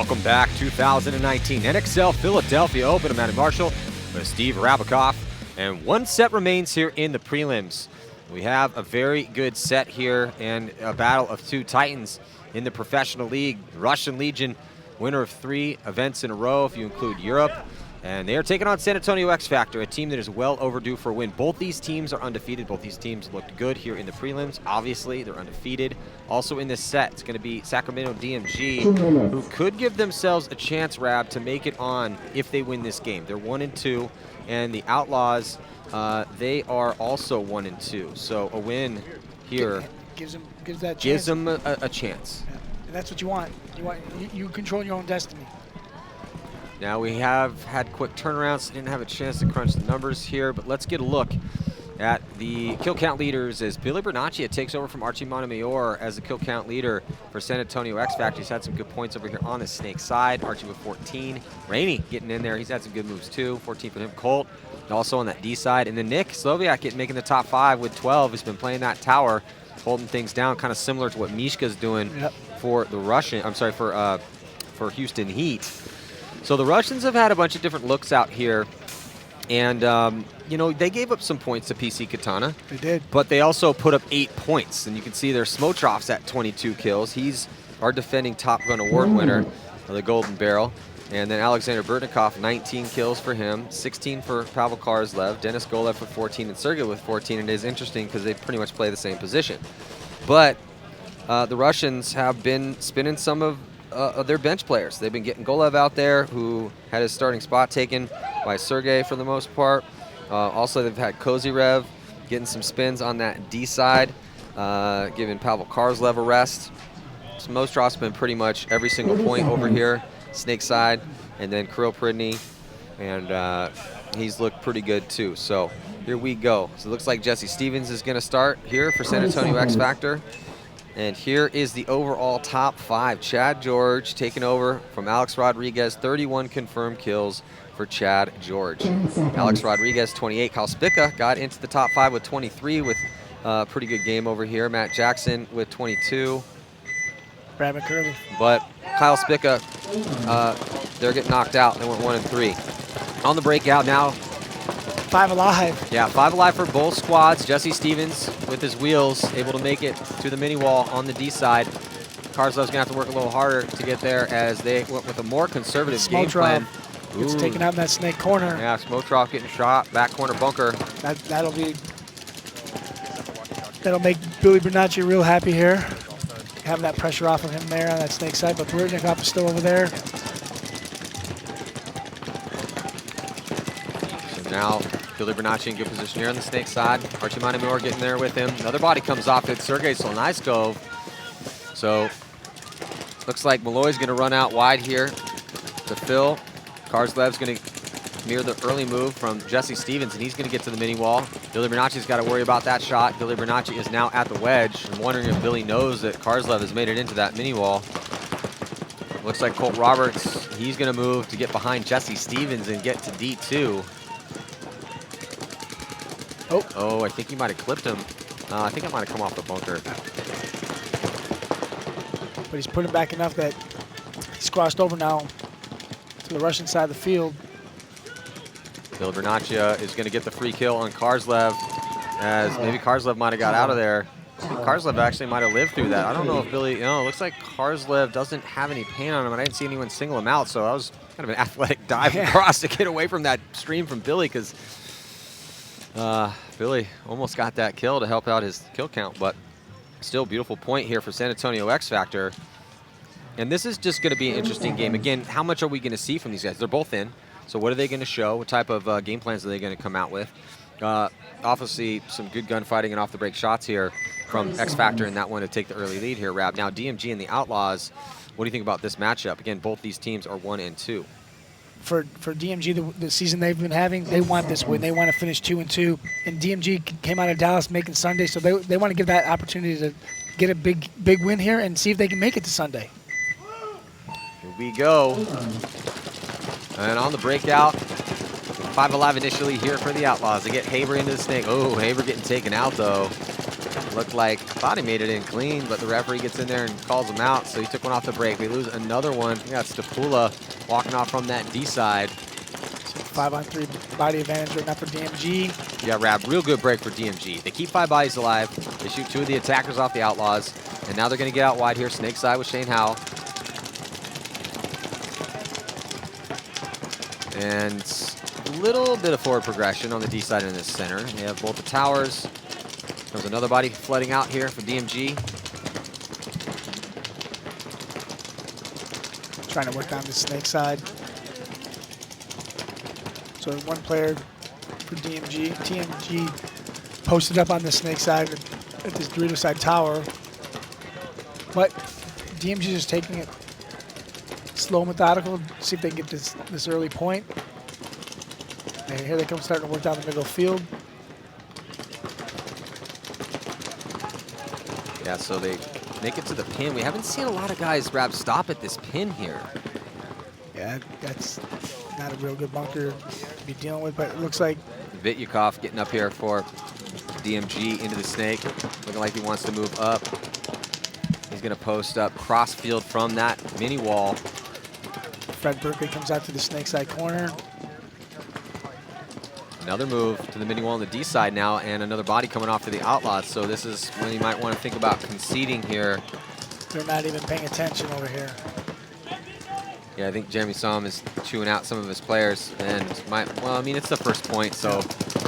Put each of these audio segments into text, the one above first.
Welcome back, 2019 NXL Philadelphia Open. I'm Adam Marshall with Steve Rabikoff, and one set remains here in the prelims. We have a very good set here and a battle of two titans in the professional league. Russian Legion, winner of 3 events in a row if you include Europe. And they are taking on San Antonio Xfactor, a team that is well overdue for a win. Both these teams are undefeated. Both these teams looked good here in the prelims. Obviously, they're undefeated. Also in this set, it's going to be Sacramento DMG, who could give themselves a chance, Rab, to make it on if they win this game. They're 1-2, and the Outlaws, they are also 1-2. So a win here gives that chance. Gives them a chance. Yeah. And that's what you want. You control your own destiny. Now we have had quick turnarounds, didn't have a chance to crunch the numbers here, but let's get a look at the kill count leaders as PbNation takes over from Archie Montemayor as the kill count leader for San Antonio Xfactor. He's had some good points over here on the Snake side. Archie with 14. Rainey getting in there. He's had some good moves too. 14 for him. Colt also on that D side. And then Nick Sloviak making the top 5 with 12. He's been playing that tower, holding things down, kind of similar to what Mishka's doing for the Russian, for Houston Heat. So the Russians have had a bunch of different looks out here, and you know, they gave up some points to PC Katana. They did. But they also put up 8 points, and you can see their Smotrov's at 22 kills. He's our defending Top Gun Award winner of the Golden Barrel. And then Alexander Burtnikov, 19 kills for him, 16 for Pavel Karslev, Denis Golev with 14, and Sergey with 14. And it is interesting because they pretty much play the same position. But the Russians have been spinning some of their bench players. They've been getting Golev out there, who had his starting spot taken by Sergey for the most part. Also, they've had Kozyrev getting some spins on that D side, giving Pavel Karslev a rest. So Mostrov's been pretty much every single point over here, Snake side, and then Kirill Pridny, and he's looked pretty good too. So here we go. So it looks like Jesse Stevens is going to start here for San Antonio Xfactor. And here is the overall top 5. Chad George taking over from Alex Rodriguez, 31 confirmed kills for Chad George. Alex Rodriguez, 28. Kyle Spica got into the top 5 with 23 with a pretty good game over here. Matt Jackson with 22. Brad McCurley. But Kyle Spica, they're getting knocked out. They went 1-3. On the breakout now. 5 alive. Yeah, 5 alive for both squads. Jesse Stevens with his wheels able to make it to the mini wall on the D side. Karslev's going to have to work a little harder to get there as they went with a more conservative game plan. It's taken out in that Snake corner. Yeah, Smotrov getting shot, back corner bunker. That'll make Billy Bernacchi real happy here, having that pressure off of him there on that Snake side. But Burtnikov is still over there. So now Billy Bernacchi in good position here on the Snake side. Archie Montemayor getting there with him. Another body comes off it. Sergey Solnaiskov. So looks like Malloy's going to run out wide here to Phil. Karslev's going to mirror the early move from Jesse Stevens, and he's going to get to the mini wall. Billy Bernacchi's got to worry about that shot. Billy Bernacchi is now at the wedge. I'm wondering if Billy knows that Karslev has made it into that mini wall. Looks like Colt Roberts, he's going to move to get behind Jesse Stevens and get to D2. Oh, I think he might have clipped him. I think it might have come off the bunker. But he's put him back enough that he's crossed over now to the Russian side of the field. Bill Bernacchi is going to get the free kill on Karslev, as maybe Karslev might have got out of there. I think Karslev actually might have lived through that. I don't know if Billy, it looks like Karslev doesn't have any pain on him, and I didn't see anyone single him out, so that was kind of an athletic dive across to get away from that stream from Billy, because Billy almost got that kill to help out his kill count, but still beautiful point here for San Antonio Xfactor. And this is just going to be an interesting game. Again, how much are we going to see from these guys? They're both in. So what are they going to show? What type of game plans are they going to come out with? Obviously, some good gunfighting and off-the-break shots here from Xfactor in that one to take the early lead here, Rab. Now, DMG and the Outlaws, what do you think about this matchup? Again, both these teams are 1-2. For DMG, the season they've been having, they want this win. They want to finish 2-2. And DMG came out of Dallas making Sunday, so they want to give that opportunity to get a big win here and see if they can make it to Sunday. Here we go. And on the breakout, 5 alive initially here for the Outlaws. They get Haber into the Snake. Oh, Haber getting taken out, though. Looked like, thought he made it in clean, but the referee gets in there and calls him out, so he took one off the break. We lose another one. We got Stapula walking off from that D side. So 5-on-3 body advantage right now for DMG. Yeah, Rab, real good break for DMG. They keep 5 bodies alive. They shoot 2 of the attackers off the Outlaws, and now they're going to get out wide here. Snake side with Shane Howell. And a little bit of forward progression on the D side in this center. They have both the towers. There's another body flooding out here for DMG. Trying to work down the snake side. So one player for DMG. TMG posted up on the snake side at this Dorito side tower. But DMG is taking it slow, methodical, see if they can get this early point. And here they come starting to work down the middle field. Yeah, so they make it to the pin. We haven't seen a lot of guys, Rab, stop at this pin here. Yeah, that's not a real good bunker to be dealing with, but it looks like Vityukov getting up here for DMG into the snake. Looking like he wants to move up. He's going to post up cross field from that mini wall. Fred Berkeley comes out to the snake side corner. Another move to the mini wall on the D side now, and another body coming off to the Outlaws. So this is when you might want to think about conceding here. They're not even paying attention over here. Yeah, I think Jeremy Somm is chewing out some of his players, and well, I mean, it's the first point, so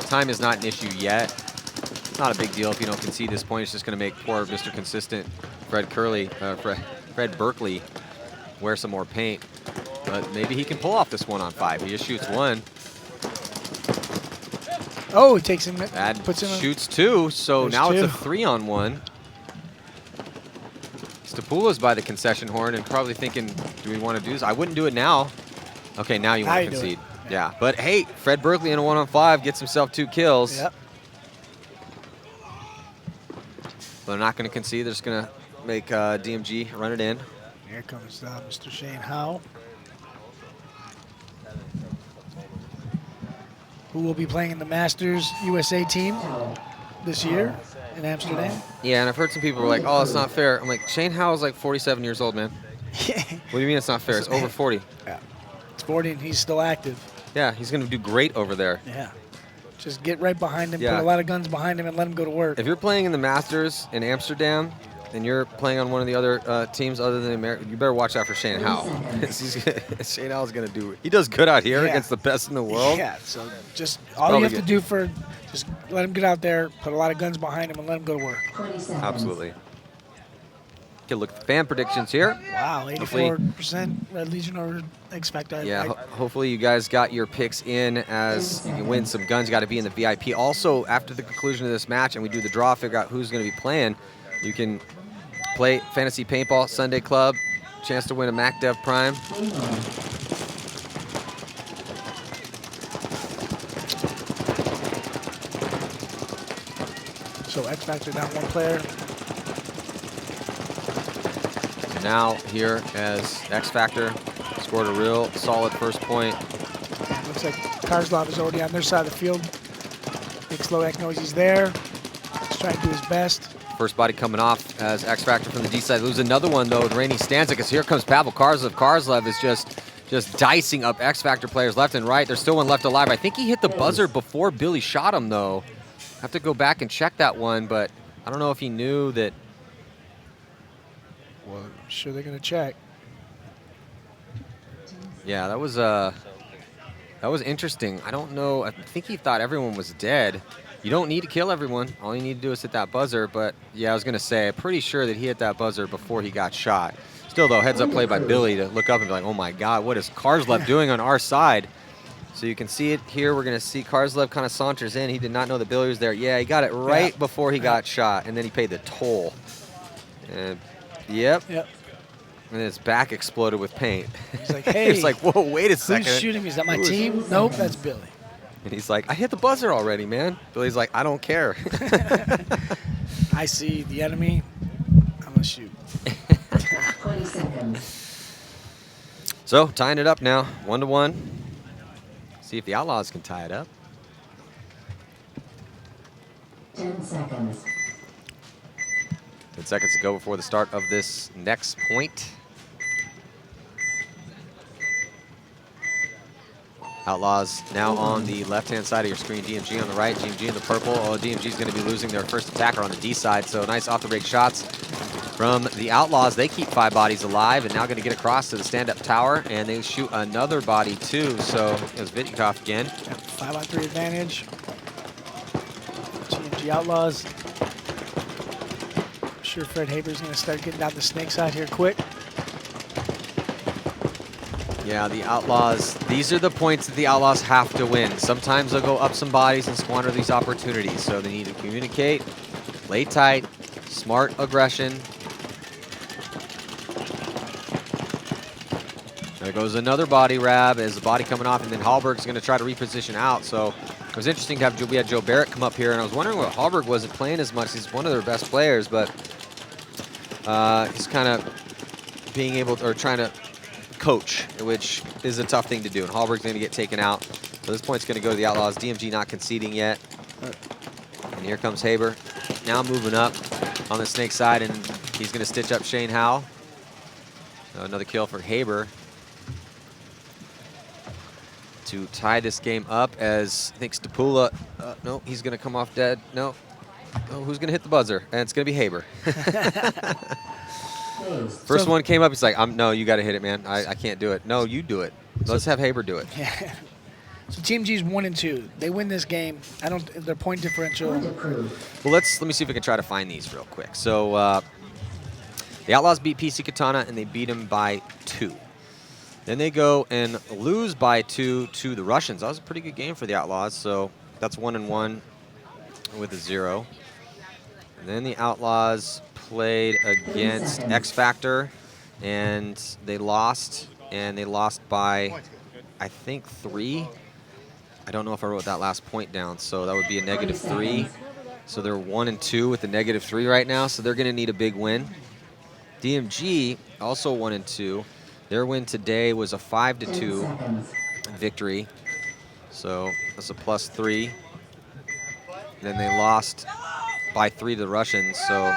time is not an issue yet. It's not a big deal if you don't concede this point. It's just going to make poor Mr. Consistent Fred Berkeley wear some more paint. But maybe he can pull off this 1-on-5. He just shoots 1. Oh, he takes him. That puts him shoots 2, so now 2. it's a 3-on-1. Stapula's by the concession horn and probably thinking, do we want to do this? I wouldn't do it now. Okay, now you want to concede. Yeah, but hey, Fred Berkeley in a 1-on-5 gets himself 2 kills. Yep. They're not going to concede. They're just going to make DMG run it in. Here comes Mr. Shane Howe, who will be playing in the Masters USA team this year in Amsterdam. Yeah, and I've heard some people were like, oh, it's not fair. I'm like, Shane Howe is like 47 years old, man. What do you mean it's not fair? It's over 40. Yeah. It's 40 and he's still active. Yeah, he's going to do great over there. Yeah. Just get right behind him, Yeah. put a lot of guns behind him, and let him go to work. If you're playing in the Masters in Amsterdam and you're playing on one of the other teams other than America, you better watch out for Shane Howe. Shane Howe's going to do it. He does good out here against the best in the world. Yeah, so just all you have to do just let him get out there, put a lot of guns behind him, and let him go to work. Absolutely. Okay, look at the fan predictions here. Wow, 84% Red Legion over Xfactor. Yeah, hopefully you guys got your picks in as you can win some guns. You got to be in the VIP. Also, after the conclusion of this match and we do the draw, figure out who's going to be playing, you can play Fantasy Paintball Sunday Club. Chance to win a MacDev Prime. So Xfactor down 1 player. Now here as Xfactor scored a real solid first point. Looks like Karzlov is already on their side of the field. Big Sloak knows he's there. He's trying to do his best. First body coming off as Xfactor from the D side. Lose another one though with Rainy Stanzik, as here comes Pavel Karzlev. Karzlev is just dicing up Xfactor players left and right. There's still one left alive. I think he hit the buzzer before Billy shot him though. Have to go back and check that one, but I don't know if he knew that. Well, I'm sure they're going to check. Yeah, that was interesting. I don't know. I think he thought everyone was dead. You don't need to kill everyone. All you need to do is hit that buzzer. But yeah, I was going to say, I'm pretty sure that he hit that buzzer before he got shot. Still, though, heads up play by Billy to look up and be like, oh my God, what is Karzlev doing on our side? So you can see it here. We're going to see Karzlev kind of saunters in. He did not know that Billy was there. Yeah, he got it right before he got shot, and then he paid the toll. And Yep. And his back exploded with paint. He's like, hey. He's like, whoa, wait a second. Who's shooting me? Is that my team? Nope, that's Billy. And he's like, I hit the buzzer already, man. Billy's like, I don't care. I see the enemy. I'm going to shoot. 20 seconds. So, tying it up now, 1-1. See if the Outlaws can tie it up. 10 seconds. 10 seconds to go before the start of this next point. Outlaws now on the left-hand side of your screen. DMG on the right, DMG in the purple. Oh, DMG is going to be losing their first attacker on the D side, so nice off-the-break shots from the Outlaws. They keep 5 bodies alive and now going to get across to the stand-up tower, and they shoot another body too, so it was Vitnikov again. Yep, 5-on-3 advantage. DMG Outlaws. I'm sure Fred Haber's going to start getting down the snake side here quick. Yeah, the Outlaws, these are the points that the Outlaws have to win. Sometimes they'll go up some bodies and squander these opportunities, so they need to communicate, play tight, smart aggression. There goes another body rab as the body coming off, and then Hallberg's going to try to reposition out. So it was interesting to have, we had Joe Barrett come up here, and I was wondering what Hallberg wasn't playing as much. He's one of their best players, but he's kind of being able to, or trying to coach, which is a tough thing to do, and Hallberg's going to get taken out. So this point's going to go to the Outlaws. DMG not conceding yet. And here comes Haber. Now moving up on the snake side, and he's going to stitch up Shane Howe. So another kill for Haber to tie this game up, as I think Stapula, no, he's going to come off dead. No. Oh, who's going to hit the buzzer? And it's going to be Haber. First one came up, he's like, no, you got to hit it, man. I can't do it. No, you do it. Let's have Haber do it. Yeah. So TMG's 1-2. They win this game. I don't. Their point differential. Well, let me see if we can try to find these real quick. So the Outlaws beat PC Katana, and they beat him by 2. Then they go and lose by 2 to the Russians. That was a pretty good game for the Outlaws. So that's 1-1 with a 0. And then the Outlaws played against Xfactor, and they lost by, I think, 3. I don't know if I wrote that last point down, so that would be a -3. So they're 1-2 with a -3 right now, so they're going to need a big win. DMG also 1-2. Their win today was a 5-2 victory, so that's a +3. Then they lost by 3 to the Russians, so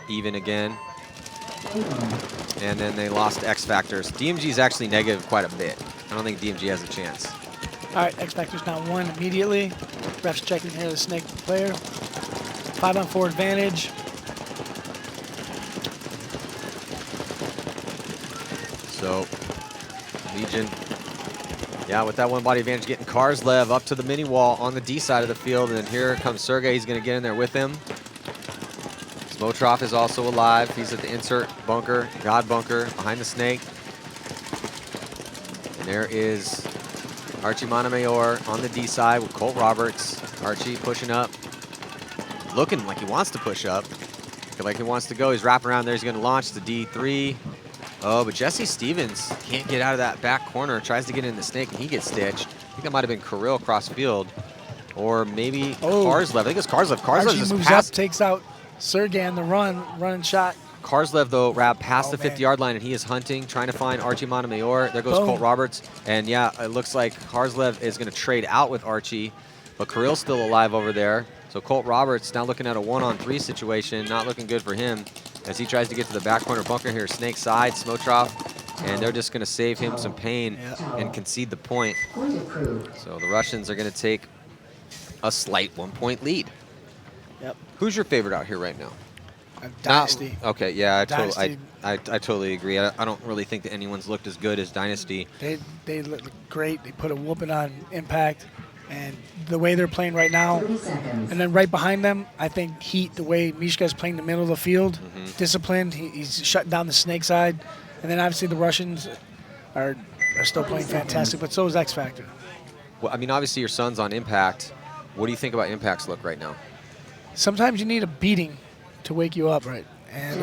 even again. And then they lost to Xfactors. DMG is actually negative quite a bit. I don't think DMG has a chance. All right, Xfactor's now 1 immediately. Ref's checking here the snake player. 5-on-4 advantage. So, Legion, yeah, with that one body advantage, getting Karslev up to the mini wall on the D side of the field, and then here comes Sergey. He's going to get in there with him. Smotrov is also alive. He's at the insert bunker, God bunker, behind the snake. And there is Archie Montemayor on the D side with Colt Roberts. Archie pushing up, looking like he wants to push up, like he wants to go. He's wrapping around there. He's going to launch the D3. Oh, but Jesse Stevens can't get out of that back corner. Tries to get in the snake, and he gets stitched. I think that might have been Kirill across field, or maybe Karslev. I think it's Karslev. Karslev Archie just moves passed. up, takes out Sergey on the running shot. Karslev, though, wrapped past the 50-yard line, and he is hunting, trying to find Archie Montemayor. There goes Colt Roberts. And, yeah, it looks like Karslev is going to trade out with Archie, but Kirill's still alive over there. So Colt Roberts now looking at a 1-on-3 situation, not looking good for him as he tries to get to the back corner bunker here. Snake side, Smotrov, and they're just going to save him some pain and concede the point. So the Russians are going to take a slight 1-point lead. Yep. Who's your favorite out here right now? Dynasty. Okay, yeah, Dynasty. I totally agree. I don't really think that anyone's looked as good as Dynasty. They look great. They put a whooping on Impact, and the way they're playing right now, and then right behind them, I think Heat, the way Mishka's playing the middle of the field, disciplined. He's shutting down the snake side, and then obviously the Russians are still playing fantastic, but so is Xfactor. Well, I mean, obviously your son's on Impact. What do you think about Impact's look right now? Sometimes you need a beating to wake you up, right? And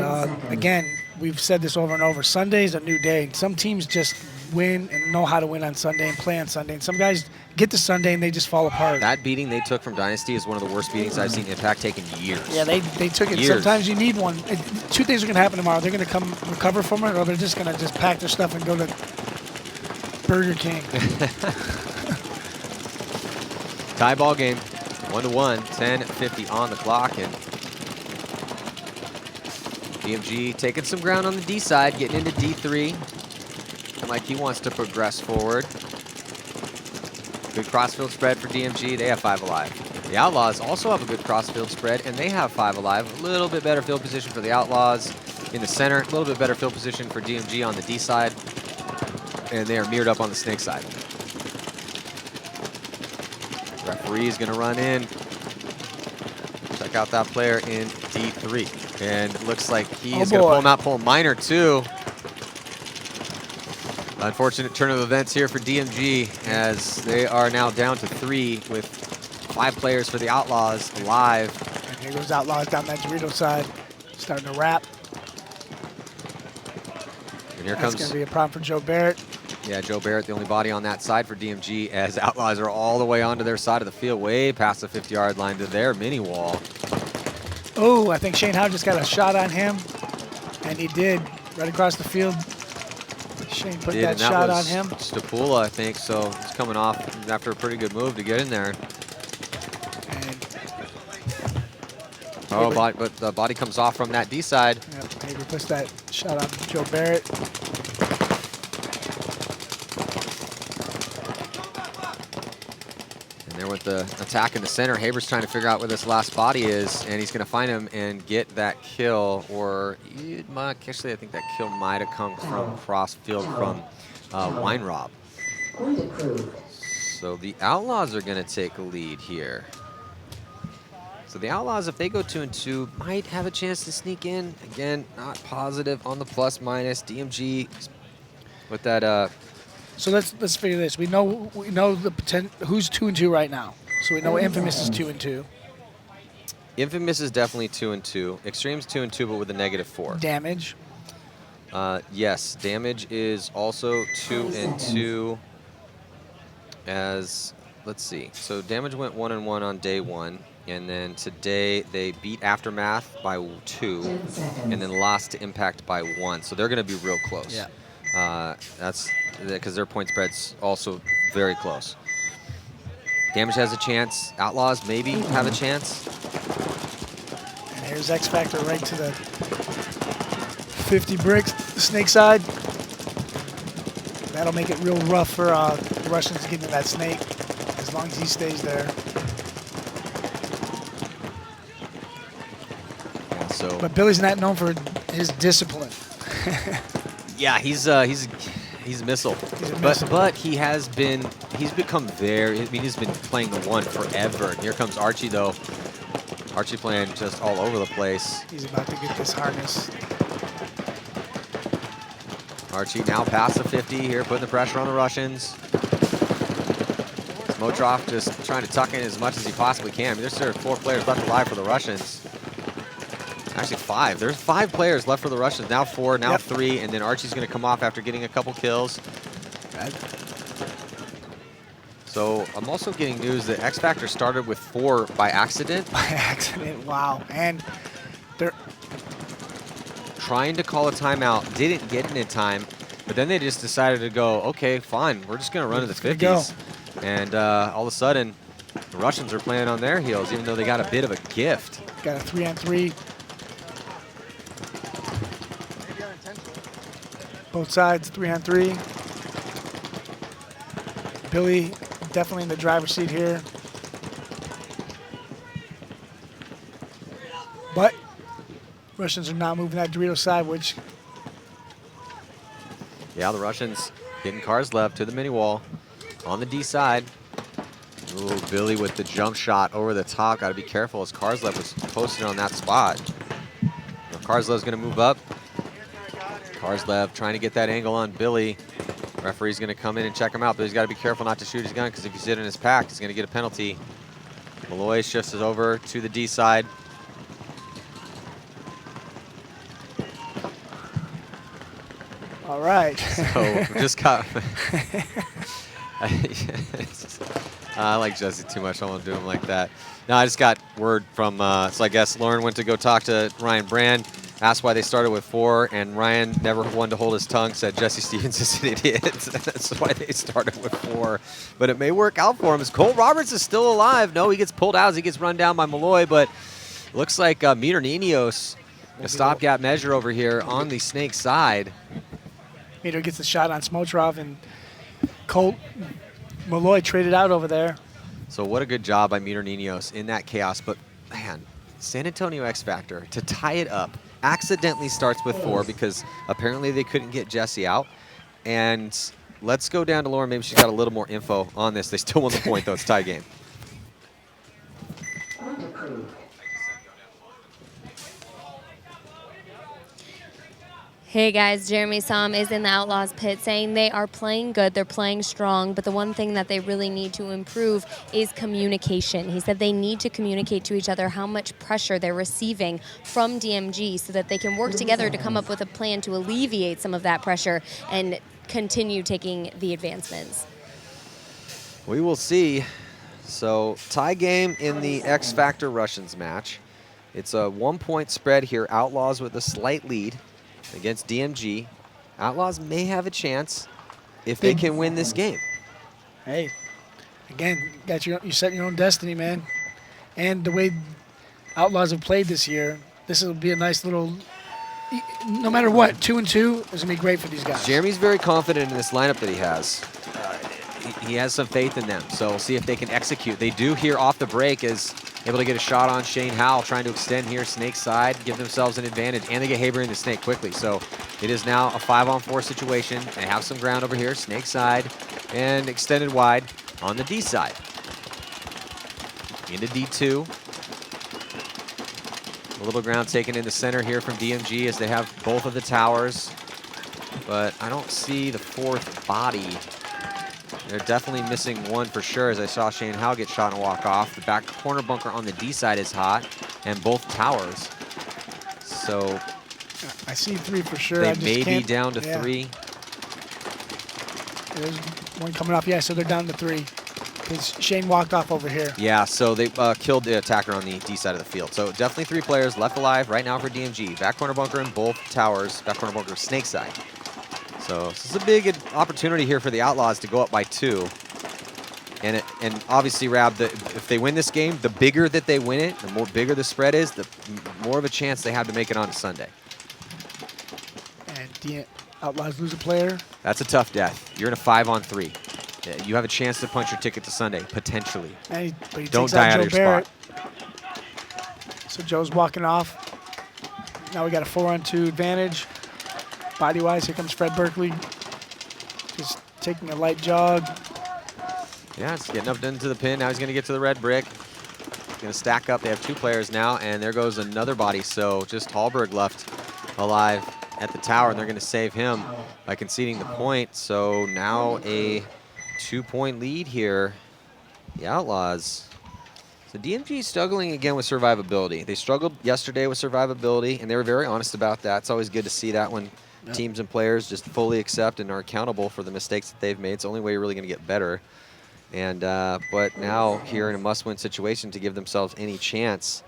again, we've said this over and over. Sunday's a new day. Some teams just win and know how to win on Sunday and play on Sunday. And some guys get to Sunday and they just fall apart. That beating they took from Dynasty is one of the worst beatings I've seen Impact take in years. Yeah, they took it. Years. Sometimes you need one. 2 things are going to happen tomorrow. They're going to come recover from it, or they're just going to just pack their stuff and go to Burger King. Tie ball game, 1-1, 10:50 on the clock, and DMG taking some ground on the D side, getting into D3. Like he wants to progress forward. Good crossfield spread for DMG. They have 5 alive. The Outlaws also have a good crossfield spread, and they have 5 alive. A little bit better field position for the Outlaws in the center. A little bit better field position for DMG on the D side. And they are mirrored up on the snake side. Referee's going to run in. Check out that player in D3. And it looks like he's going to pull him out, pull a minor too. Unfortunate turn of events here for DMG as they are now down to 3 with 5 players for the Outlaws alive. And here goes Outlaws down that Dorito side, starting to wrap. And here That's going to be a problem for Joe Barrett. Yeah, Joe Barrett, the only body on that side for DMG, as Outlaws are all the way onto their side of the field, way past the 50-yard line to their mini wall. Oh, I think Shane Howe just got a shot on him, and he did, right across the field. Shane put that shot on him. Stapula, I think, so he's coming off after a pretty good move to get in there. Oh, but the body comes off from that D side. Yep, Haber puts that shot on Joe Barrett. And there with the attack in the center, Haber's trying to figure out where this last body is, and he's going to find him and get that kill. Or actually, I think that kill might have come from cross field from Weinrob. So the Outlaws are going to take a lead here. So the Outlaws, if they go 2-2, might have a chance to sneak in. Again, not positive on the plus minus. DMG with that. So let's figure this. We know the who's 2-2 right now. So we know Infamous is 2-2. Infamous is definitely 2-2. Extreme's 2-2, but with a -4. Damage. Yes, Damage is also 2-2. As let's see. So Damage went 1-1 on day 1. And then today they beat Aftermath by 2, and then lost to Impact by 1. So they're going to be real close. Yeah. That's because their point spread's also very close. Damage has a chance. Outlaws maybe have a chance. And here's Xfactor right to the 50 bricks, the snake side. That'll make it real rough for the Russians to get to that snake, as long as he stays there. But Billy's not known for his discipline. Yeah, he's a missile. But he's become he's been playing the 1 forever. And here comes Archie though. Archie playing just all over the place. He's about to get this harness. Archie now past the 50 here, putting the pressure on the Russians. Motrov just trying to tuck in as much as he possibly can. I mean, there's 4 players left alive for the Russians. Actually 5. There's 5 players left for the Russians. Now 4, now 3, and then Archie's going to come off after getting a couple kills. So I'm also getting news that Xfactor started with 4 by accident. By accident, wow. And they're trying to call a timeout, didn't get it in time, but then they just decided to go, okay, fine, we're just going to run to the 50s. And all of a sudden, the Russians are playing on their heels, even though they got a bit of a gift. Got a 3-on-3. Both sides, 3-on-3. Billy definitely in the driver's seat here. But Russians are not moving that Dorito side, which... Yeah, the Russians getting Karslev to the mini wall on the D side. Ooh, Billy with the jump shot over the top. Got to be careful as Karslev was posted on that spot. Now Karslev's going to move up. Karslev trying to get that angle on Billy. Referee's going to come in and check him out, but he's got to be careful not to shoot his gun because if he's in his pack, he's going to get a penalty. Malloy shifts it over to the D side. All right. So just got... I like Jesse too much. I won't do him like that. No, I just got word from, so I guess Lauren went to go talk to Ryan Brand, asked why they started with 4, and Ryan never wanted to hold his tongue, said Jesse Stevens is an idiot. That's why they started with 4. But it may work out for him as Cole Roberts is still alive. No, he gets pulled out as he gets run down by Malloy, but looks like Meter Ninos A stopgap measure over here on the Snake side. Meter gets the shot on Smotrov, and Colt Malloy traded out over there. So what a good job by Meter Ninos in that chaos. But, man, San Antonio Xfactor, to tie it up, accidentally starts with 4 because apparently they couldn't get Jesse out. And let's go down to Lauren. Maybe she's got a little more info on this. They still won the point, though. It's a tie game. Point approved. Hey guys, Jeremy Som is in the Outlaws pit saying they are playing good, they're playing strong, but the one thing that they really need to improve is communication. He said they need to communicate to each other how much pressure they're receiving from DMG so that they can work together to come up with a plan to alleviate some of that pressure and continue taking the advancements. We will see. So tie game in the Xfactor Russians match. It's a 1-point spread here. Outlaws with a slight lead against DMG. Outlaws may have a chance if they can win this game. Hey, again, you set your own destiny, man. And the way Outlaws have played this year, this will be a nice little, no matter what, 2-2 is going to be great for these guys. Jeremy's very confident in this lineup that he has. He has some faith in them, so we'll see if they can execute. They do here off the break is able to get a shot on Shane Howell, trying to extend here Snake side, give themselves an advantage, and they get Haber in the Snake quickly. So it is now a 5-on-4 situation. They have some ground over here, Snake side, and extended wide on the D side. Into D2. A little ground taken in the center here from DMG as they have both of the towers, but I don't see the 4th body. They're definitely missing one for sure, as I saw Shane Howell get shot and walk off. The back corner bunker on the D side is hot, and both towers. So I see 3 for sure. they I just may be can't- down to yeah. 3. There's one coming off. Yeah, so they're down to 3. Because Shane walked off over here. Yeah, so they killed the attacker on the D side of the field. So definitely 3 players left alive right now for DMG. Back corner bunker in both towers. Back corner bunker Snake side. So this is a big opportunity here for the Outlaws to go up by 2. And obviously, Rab, if they win this game, the bigger that they win it, the more bigger the spread is, the more of a chance they have to make it on Sunday. And Outlaws lose a player. That's a tough death. You're in a 5-on-3. You have a chance to punch your ticket to Sunday, potentially. And but he Don't takes die out Joe of your Barrett. spot. So Joe's walking off. Now we got a 4-on-2 advantage. Body-wise, here comes Fred Berkeley. Just taking a light jog. Yeah, it's getting up into the pin. Now he's going to get to the red brick. He's going to stack up. They have 2 players now, and there goes another body. So just Hallberg left alive at the tower, and they're going to save him by conceding the point. So now a 2-point lead here. The Outlaws. So DMG is struggling again with survivability. They struggled yesterday with survivability, and they were very honest about that. It's always good to see that when teams and players just fully accept and are accountable for the mistakes that they've made. It's the only way you're really going to get better. And but now here in a must-win situation to give themselves any chance,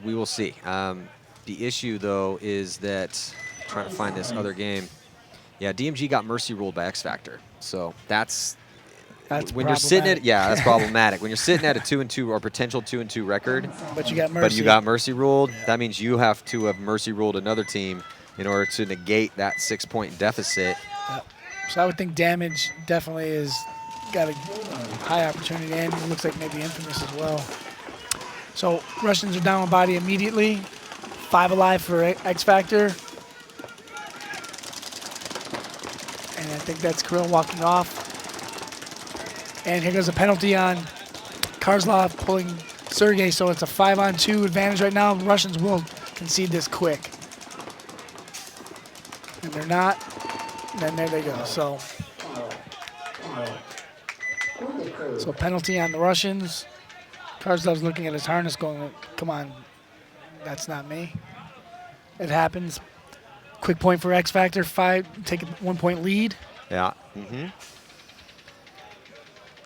we will see. The issue though is that trying to find this other game. Yeah, DMG got mercy ruled by Xfactor, so that's when you're sitting at that's problematic. When you're sitting at a 2-2 or potential 2-2 record, but you got mercy. But you got mercy ruled. Yeah. That means you have to have mercy ruled another team in order to negate that 6-point deficit. Yep. So I would think Damage definitely is got a high opportunity, and it looks like maybe Infamous as well. So Russians are down on body immediately. 5 alive for Xfactor. And I think that's Kirill walking off. And here goes a penalty on Karzlov pulling Sergey, so it's a 5-on-2 advantage right now. The Russians will concede this quick. And they're not. And then there they go. So penalty on the Russians. Karzlov's looking at his harness going, come on, that's not me. It happens. Quick point for Xfactor, 5, take a 1-point lead. Yeah.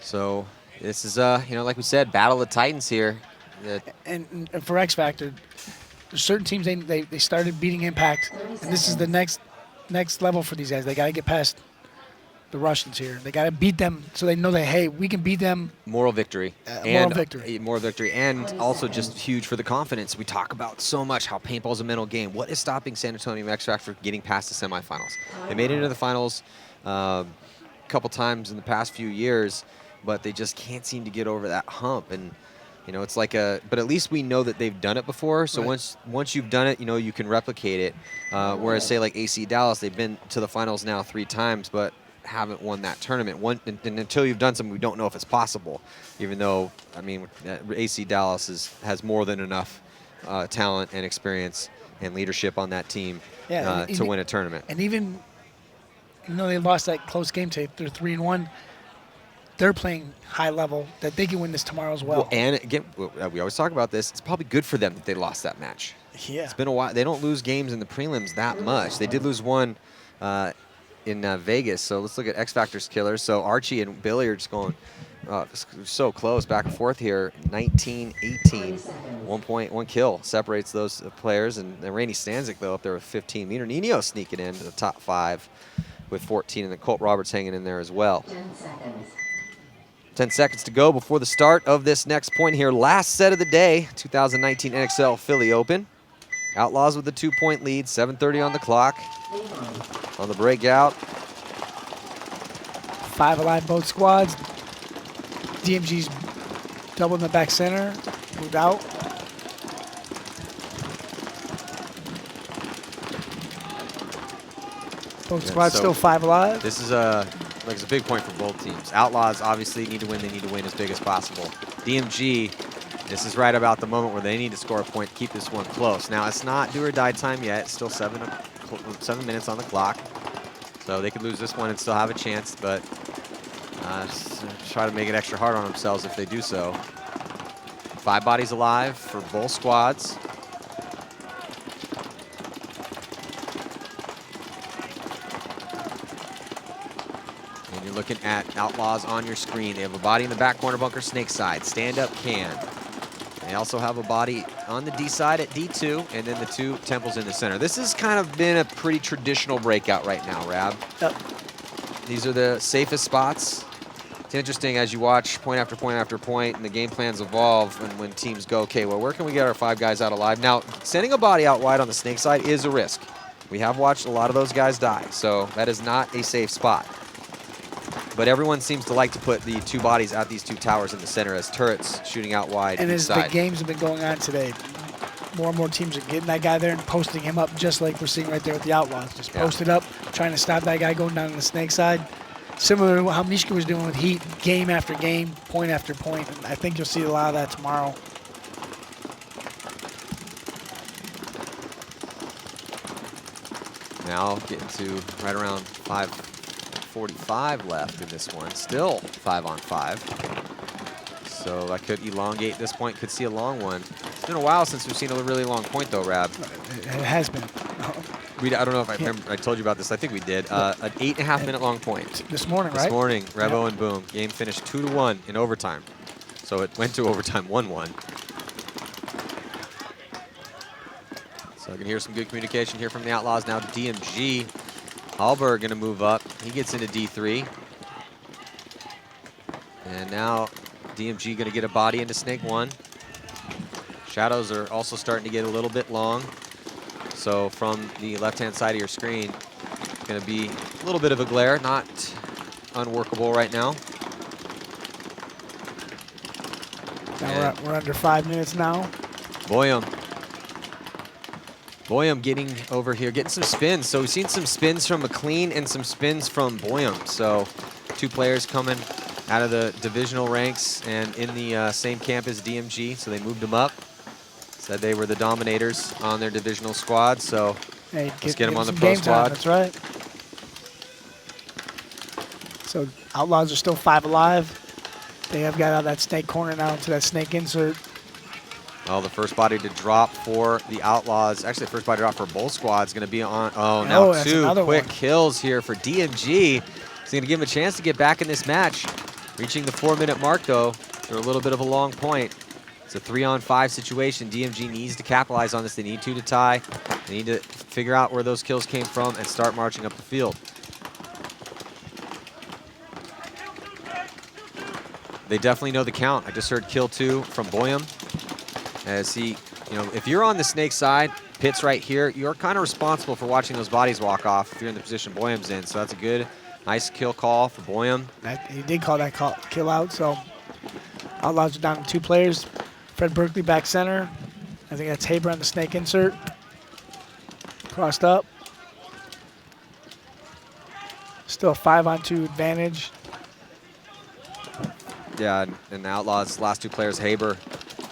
So this is, like we said, battle of titans here. And for Xfactor, there's certain teams they started beating Impact, and this is the next level for these guys. They got to get past the Russians here. They got to beat them so they know that, hey, we can beat them. Moral victory. Moral victory. Moral victory. And also just huge for the confidence. We talk about so much how paintball is a mental game. What is stopping San Antonio Xfactor from getting past the semifinals? They made it into the finals a couple times in the past few years, but they just can't seem to get over that hump. And you know, it's like but at least we know that they've done it before. So once you've done it, you know, you can replicate it. Whereas say like AC Dallas, they've been to the finals now 3 times, but haven't won that tournament. And until you've done something, we don't know if it's possible. Even though, I mean, AC Dallas has more than enough talent and experience and leadership on that team to win a tournament. And even, you know, they lost that close game tape. They're 3-1. They're playing high level that they can win this tomorrow as well. And again, we always talk about this. It's probably good for them that they lost that match. Yeah. It's been a while. They don't lose games in the prelims that much. They did lose one in Vegas. So let's look at Xfactor's killers. So Archie and Billy are just going so close, back and forth here. 19-18. 1 point, 1 kill separates those players. And Rainey Stanzik, though, up there with 15. Meter Nino sneaking into the top 5 with 14. And then Colt Roberts hanging in there as well. 10 seconds. 10 seconds to go before the start of this next point here. Last set of the day, 2019 NXL Philly Open. Outlaws with a 2-point lead, 7:30 on the clock. On the breakout. 5 alive, both squads. DMG's double in the back center, moved out. Both squads so still 5 alive. This is it's a big point for both teams. Outlaws obviously need to win. They need to win as big as possible. DMG, this is right about the moment where they need to score a point to keep this one close. Now, it's not do or die time yet. It's still 7 minutes on the clock. So they could lose this one and still have a chance, but try to make it extra hard on themselves if they do so. 5 bodies alive for both squads. And you're looking at Outlaws on your screen. They have a body in the back corner bunker, snake side. Stand up can. They also have a body on the D side at D2, and then the 2 temples in the center. This has kind of been a pretty traditional breakout right now, Rab. Yep. These are the safest spots. It's interesting as you watch point after point after point, and the game plans evolve when teams go, okay, well, where can we get our 5 guys out alive? Now, sending a body out wide on the snake side is a risk. We have watched a lot of those guys die, so that is not a safe spot. But everyone seems to like to put the 2 bodies at these 2 towers in the center as turrets shooting out wide. And as inside. the games have been going on today, more and more teams are getting that guy there and posting him up, just like we're seeing right there with the Outlaws. Just post it up, trying to stop that guy going down the snake side. Similar to how Mishka was doing with Heat, game after game, point after point. And I think you'll see a lot of that tomorrow. Now getting to right around 5:45 left in this one. Still 5 on 5. So that could elongate this point, could see a long one. It's been a while since we've seen a really long point though, Rab. It has been. I don't know if I remember, I told you about this, I think we did. An 8.5 minute long point. This morning, right? This morning, Revo and Boom. Game finished 2-1 in overtime. So it went to overtime 1-1. So I can hear some good communication here from the Outlaws. Now DMG. Hallberg gonna move up. He gets into D3. And now DMG gonna get a body into Snake 1. Shadows are also starting to get a little bit long. So from the left-hand side of your screen, it's gonna be a little bit of a glare, not unworkable right now. Now we're under 5 minutes now. Boyum getting over here, getting some spins. So we've seen some spins from McLean and some spins from Boyum. So 2 players coming out of the divisional ranks and in the same camp as DMG. So they moved them up. Said they were the dominators on their divisional squad. So Hey, let's get them on the some pro game squad. time, that's right. So Outlaws are still 5 alive. They have got out of that snake corner now into that snake insert. Well, the first body to drop for the Outlaws, actually the first body to drop for both squads, going to be on, now that's 2 another quick one. kills here for DMG. It's going to give him a chance to get back in this match. Reaching the 4-minute mark, though, they're a little bit of a long point. It's a 3-on-5 situation. DMG needs to capitalize on this. They need 2 to tie. They need to figure out where those kills came from and start marching up the field. they definitely know the count. I just heard kill 2 from Boyum. As he, if you're on the snake side, Pitt's right here, you're kind of responsible for watching those bodies walk off if you're in the position Boyum's in. So that's a good, nice kill call for Boyum. He did call that kill out, so Outlaws are down to 2 players. Fred Berkeley back center. I think that's Haber on the snake insert. Crossed up. Still 5-on-2 advantage. Yeah, and the Outlaws' last 2 players, Haber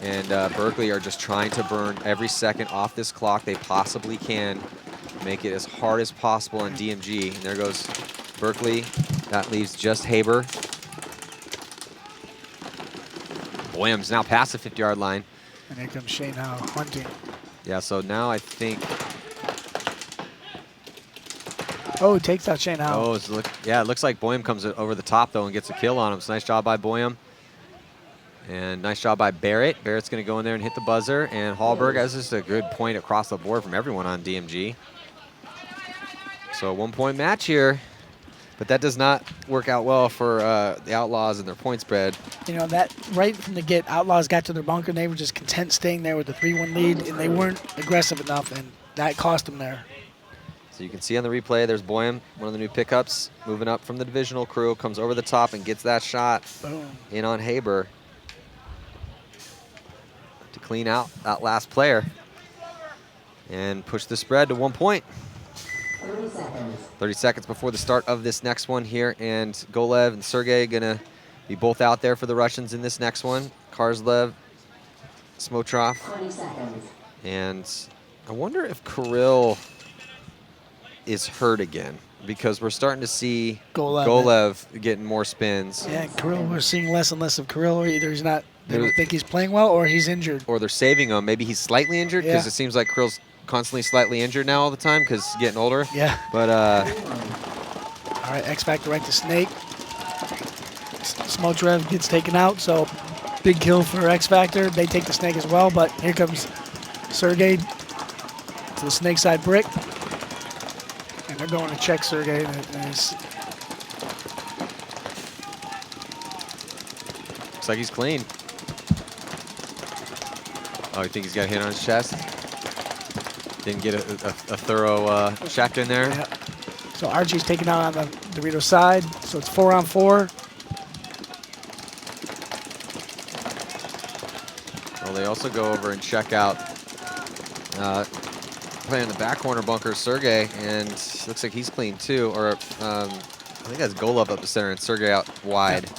and Berkeley, are just trying to burn every second off this clock they possibly can. Make it as hard as possible on DMG. And there goes Berkeley. That leaves just Haber. Boyum's now past the 50-yard line. And here comes Shane Howe hunting. Yeah, so now I think... Oh, he takes out Shane Howe. Oh, it looks like Boyum comes over the top, though, and gets a kill on him. So nice job by Boyum. And nice job by Barrett. Barrett's going to go in there and hit the buzzer. And Hallberg has just a good point across the board from everyone on DMG. So a 1-point match here. But that does not work out well for the Outlaws and their point spread. That right from the get, Outlaws got to their bunker, and they were just content staying there with the 3-1 lead, and they weren't aggressive enough, and that cost them there. So you can see on the replay, there's Boyum, one of the new pickups, moving up from the divisional crew, comes over the top and gets that shot. Boom. In on Haber to clean out that last player and push the spread to 1 point. 30 seconds. 30 seconds before the start of this next one here, and Golev and Sergey gonna be both out there for the Russians in this next one. Karslev, Smotrov, 20 seconds. and I wonder if Kirill is hurt again, because we're starting to see Golev getting more spins. Yeah, Kirill, we're seeing less and less of Kirill. Either he's not, they don't think he's playing well, or he's injured. Or they're saving him. Maybe he's slightly injured, because it seems like Kirill's constantly slightly injured now all the time because he's getting older. Yeah. But all right, Xfactor right to snake. Smotrev gets taken out, so big kill for Xfactor. They take the snake as well, but here comes Sergey to the snake side brick. And they're going to check Sergey. Looks like he's clean. Oh, you think he's got a hit on his chest? Didn't get a thorough check in there. Yeah. So Archie's taken out on the Dorito side, so it's 4-on-4. Well, they also go over and check out playing in the back corner bunker, Sergey, and looks like he's clean too. Or I think that's Golev up the center and Sergey out wide. Yeah.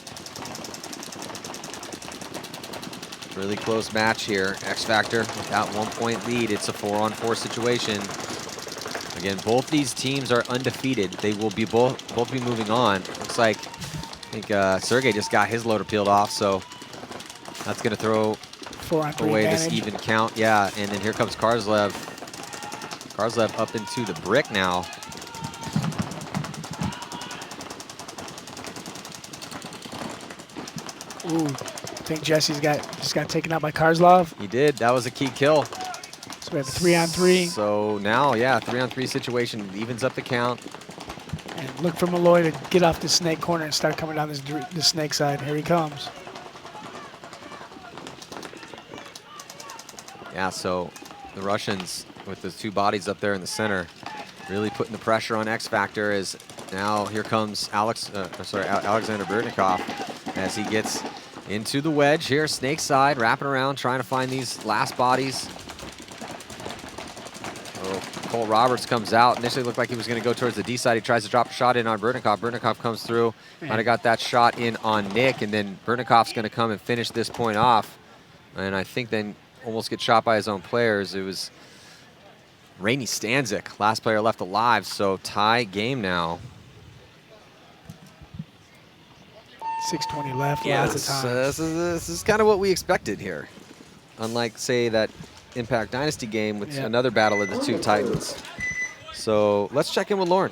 Really close match here. Xfactor without 1 point lead. It's a 4-on-4 situation. Again, both these teams are undefeated. They will be both be moving on. Looks like I think Sergey just got his loader peeled off, so that's going to throw away this even count. Yeah, and then here comes Karslev. Karslev up into the brick now. Ooh, I think Jesse's just got taken out by Karslev. He did. That was a key kill. So we have a 3-on-3. So now, yeah, 3-on-3 situation. Evens up the count. And look for Malloy to get off the snake corner and start coming down this snake side. Here he comes. Yeah, so the Russians with the 2 bodies up there in the center really putting the pressure on Xfactor as now here comes Alexander Bertnikov as he gets into the wedge here, snake side, wrapping around, trying to find these last bodies. Oh, Cole Roberts comes out. Initially looked like he was going to go towards the D side. He tries to drop a shot in on Bertnikov. Bertnikov comes through. Might have got that shot in on Nick, and then Bertnikov's going to come and finish this point off. And I think then almost get shot by his own players. It was Rainey Stanzik, last player left alive, so tie game now. 6:20 left. Yeah, Lots of time. This is kind of what we expected here. Unlike, say, that Impact Dynasty game with another battle of the 2 Titans. So let's check in with Lauren.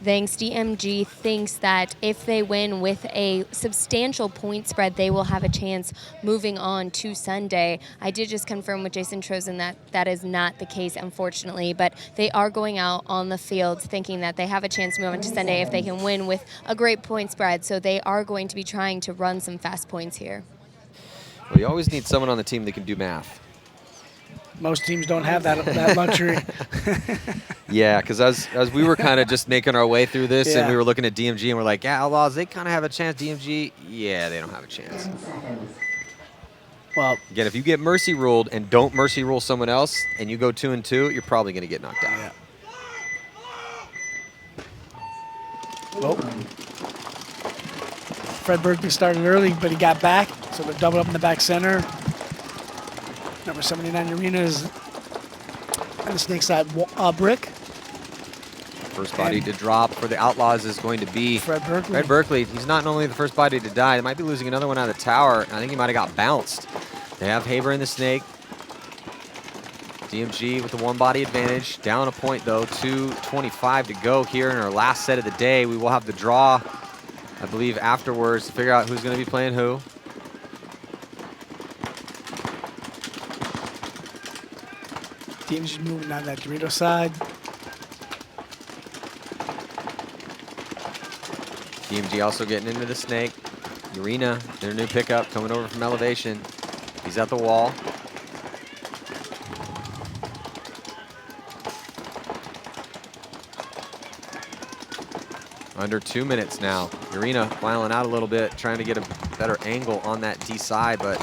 Thanks. DMG thinks that if they win with a substantial point spread, they will have a chance moving on to Sunday. I did just confirm with Jason Trozen that that is not the case, unfortunately, but they are going out on the field thinking that they have a chance to move on to Sunday if they can win with a great point spread. So they are going to be trying to run some fast points here. Well, you always need someone on the team that can do math. Most teams don't have that luxury. Yeah, because as we were kind of just making our way through this, and we were looking at DMG, and we're like, yeah, Outlaws, they kind of have a chance. DMG, yeah, they don't have a chance. 10 seconds. Well, Again, if you get mercy ruled and don't mercy rule someone else, and you go 2-2, you're probably going to get knocked out. yeah. Well, Fred Berkeley started early, but he got back, so they're doubled up in the back center. Number 79 Arena is on the snake side brick. First body to drop for the Outlaws is going to be Fred Berkeley. Fred Berkeley. He's not only the first body to die, they might be losing another one out of the tower. I think he might have got bounced. They have Haber in the snake. DMG with the one body advantage. Down a point though, 2:25 to go here in our last set of the day. We will have the draw, I believe, afterwards to figure out who's going to be playing who. DMG moving down that Dorito side. DMG also getting into the snake. Urena, their new pickup, coming over from elevation. He's at the wall. Under 2 minutes now. Urena filing out a little bit, trying to get a better angle on that D side, but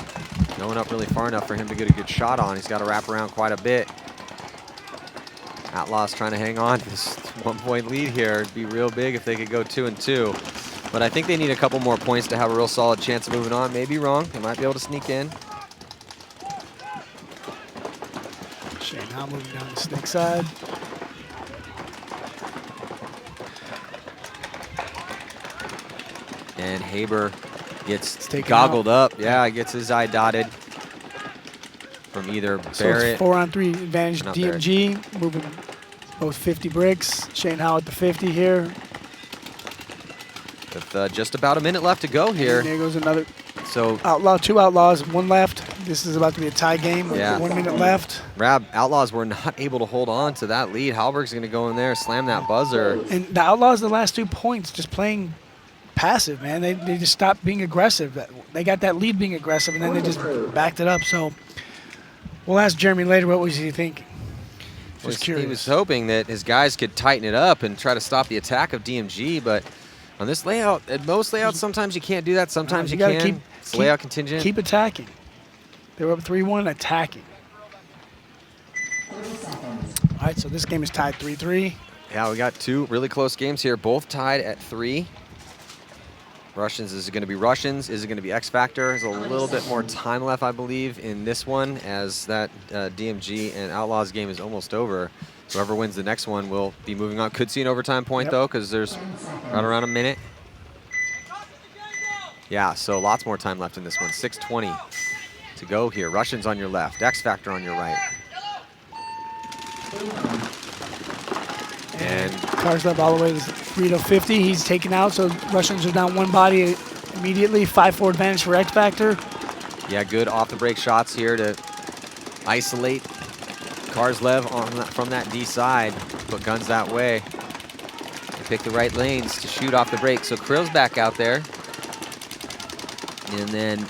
going up really far enough for him to get a good shot on. He's got to wrap around quite a bit. Outlaws trying to hang on to this 1-point lead here. It'd be real big if they could go 2-2. But I think they need a couple more points to have a real solid chance of moving on. Maybe wrong. They might be able to sneak in. Shane now moving down the snake side. And Haber gets taken goggled up. Yeah, gets his eye dotted from either So Barrett. it's 4-on-3 advantage Not DMG, moving both 50 bricks. Shane Howe at the 50 here. With just about a minute left to go here. And there goes another So two outlaws, one left. This is about to be a tie game with 1 minute left. Outlaws were not able to hold on to that lead. Halberg's going to go in there, slam that buzzer. And the Outlaws, the last 2 points, just playing passive, man. They just stopped being aggressive. They got that lead being aggressive, and then they just backed it up. So we'll ask Jeremy later, what was he thinking? Just curious. He was hoping that his guys could tighten it up and try to stop the attack of DMG, but on this layout, at most layouts, sometimes you can't do that. Sometimes you gotta can. It's layout contingent. Keep attacking. They were up 3-1, attacking. 30 seconds. All right, so this game is tied 3-3. Yeah, we got 2 really close games here, both tied at 3. Russians, is it going to be Russians? Is it going to be Xfactor? There's a little bit more time left, I believe, in this one, as that DMG and Outlaws game is almost over. Whoever wins the next one will be moving on. Could see an overtime point, though, because there's right around a minute. Yeah, so lots more time left in this one. 6:20 to go here. Russians on your left, Xfactor on your right. And Karslev all the way to 3-50. He's taken out, so Russians are down 1 body immediately. 5-4 advantage for Xfactor. yeah, good off-the-break shots here to isolate Karslev on from that D side. Put guns that way. They pick the right lanes to shoot off the break. So Krill's back out there. And then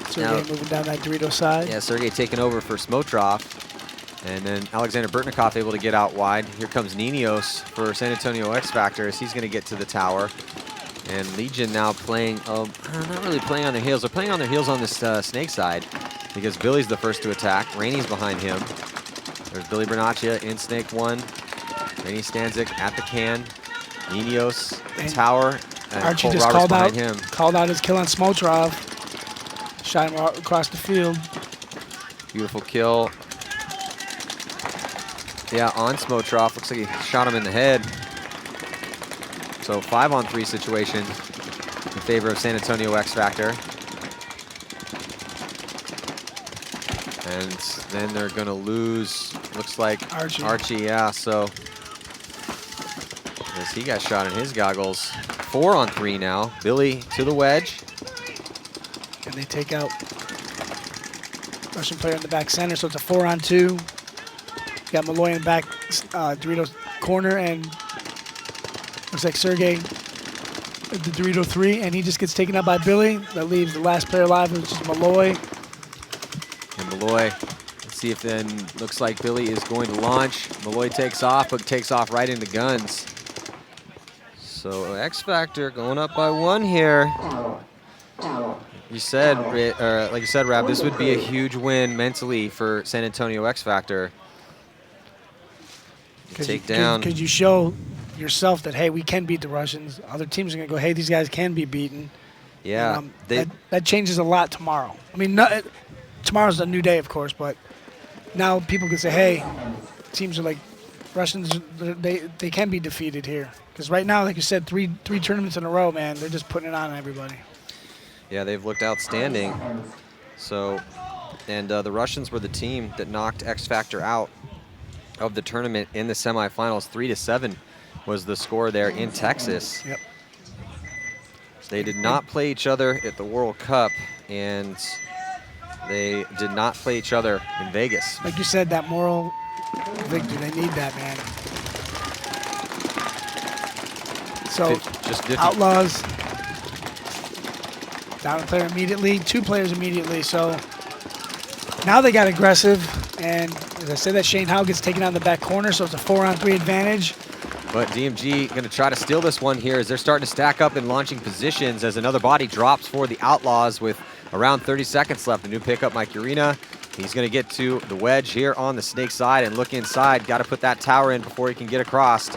Sergey moving down that Dorito side. yeah, Sergey taking over for Smotrov. And then Alexander Bertnikov able to get out wide. Here comes Ninos for San Antonio Xfactor as he's going to get to the tower. And Legion now playing, not really playing on their heels. They're playing on their heels on this snake side because Billy's the first to attack. Rainey's behind him. There's Billy Bernaccia in snake 1. Rainey Stanzik at the can. Ninos, the And tower. And Archie Colt just Roberts called behind out, him. called out his kill on Smotrov. Shot him across the field. Beautiful kill. Yeah, on Smotrov. Looks like he shot him in the head. So 5-on-3 situation in favor of San Antonio Xfactor. And then they're going to lose, looks like Archie. yeah. So as he got shot in his goggles. 4 on 3 now. Billy to the wedge. And they take out Russian player in the back center, so it's a 4 on 2. Got Malloy in the back Dorito corner, and looks like Sergey at the Dorito 3, and he just gets taken out by Billy. That leaves the last player alive, which is Malloy. And Malloy, let's see if then, looks like Billy is going to launch. Malloy takes off, but takes off right into guns. So Xfactor going up by 1 here. You said, like you said, Rab, this would be a huge win mentally for San Antonio Xfactor. Take down. Because you show yourself that, hey, we can beat the Russians. Other teams are going to go, hey, these guys can be beaten. Yeah. And, that changes a lot tomorrow. I mean, tomorrow's a new day, of course, but now people can say, hey, teams are like, Russians, they can be defeated here. Because right now, like you said, three tournaments in a row, man, they're just putting it on everybody. Yeah, they've looked outstanding. So, and the Russians were the team that knocked Xfactor out of the tournament in the semifinals. 3-7 was the score there in Texas. Yep. They did not play each other at the World Cup, and they did not play each other in Vegas. Like you said, that moral victory, they need that, man. So, just Outlaws down a player immediately, 2 players immediately. So now they got aggressive, and as I said, that Shane Howe gets taken out in the back corner, so it's a 4 on 3 advantage. But DMG going to try to steal this one here as they're starting to stack up in launching positions as another body drops for the Outlaws with around 30 seconds left. A new pickup, Mike Urena. He's going to get to the wedge here on the snake side and look inside. Got to put that tower in before he can get across.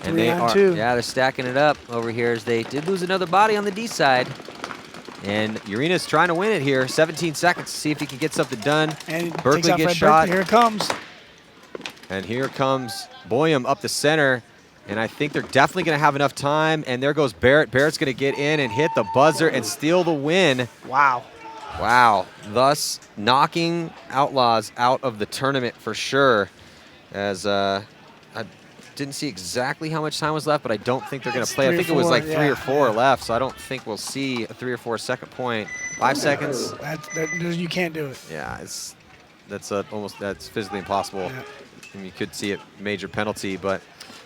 And they are, yeah, they're stacking it up over here as they did lose another body on the D side. And Urena's trying to win it here. 17 seconds to see if he can get something done. And Berkeley gets shot. Here it comes. And here comes Boyum up the center. And I think they're definitely going to have enough time. And there goes Barrett. Barrett's going to get in and hit the buzzer and steal the win. Wow. Wow. Thus knocking Outlaws out of the tournament for sure. As I didn't see exactly how much time was left, but I don't think they're going to play. I think it was like 3 or 4 left, so I don't think we'll see a 3 or 4 second point. 5 seconds. You can't do it. Yeah, that's physically impossible. Yeah. And you could see a major penalty, but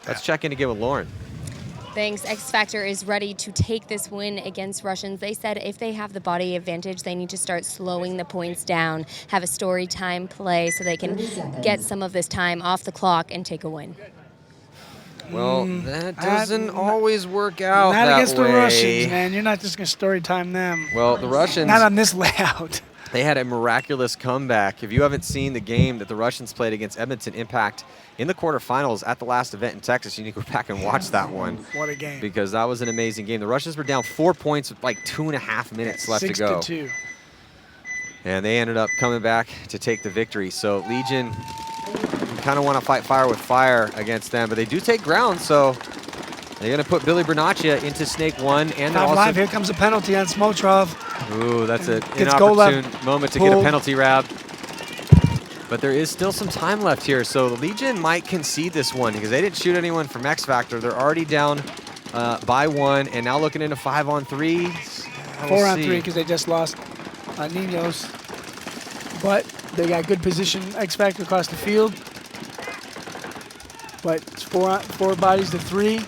let's check in again with Lauren. Thanks. Xfactor is ready to take this win against Russians. They said if they have the body advantage, they need to start slowing the points down, have a story time play so they can get some of this time off the clock and take a win. Well, that doesn't always work out Not that against way. the Russians, man. You're not just going to story time them. Well, the Russians... Not on this layout. They had a miraculous comeback. If you haven't seen the game that the Russians played against Edmonton Impact in the quarterfinals at the last event in Texas, you need to go back and watch that one. What a game. Because that was an amazing game. The Russians were down 4 points with like 2.5 minutes left to go. 6-2. And they ended up coming back to take the victory. So Legion, you kind of want to fight fire with fire against them, but they do take ground, so they're going to put Billy Bernaccia into Snake 1. And they're also... live. Here comes a penalty on Smotrov. Ooh, that's an inopportune moment to get a penalty, Rab. But there is still some time left here, so the Legion might concede this one because they didn't shoot anyone from Xfactor. They're already down by 1, and now looking into 5 on 3. 4 on 3 because they just lost Ninos. But they got good position, Xfactor across the field. But it's 4 bodies to 3.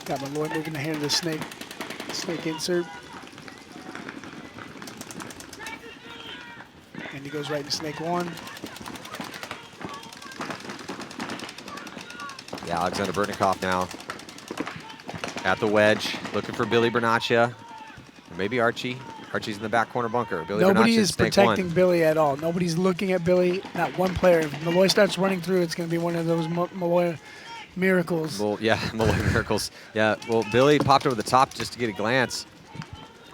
Got Malloy moving the hand of the snake insert. And he goes right to snake 1. Yeah, Alexander Burtnikoff now at the wedge, looking for Billy Bernaccia. Or maybe Archie. Archie's in the back corner bunker. Billy Nobody Bernaccia is protecting Billy at all. Nobody's looking at Billy. Not one player. If Malloy starts running through, it's going to be one of those Malloy miracles. Well, yeah, Malloy miracles. Yeah, well, Billy popped over the top just to get a glance.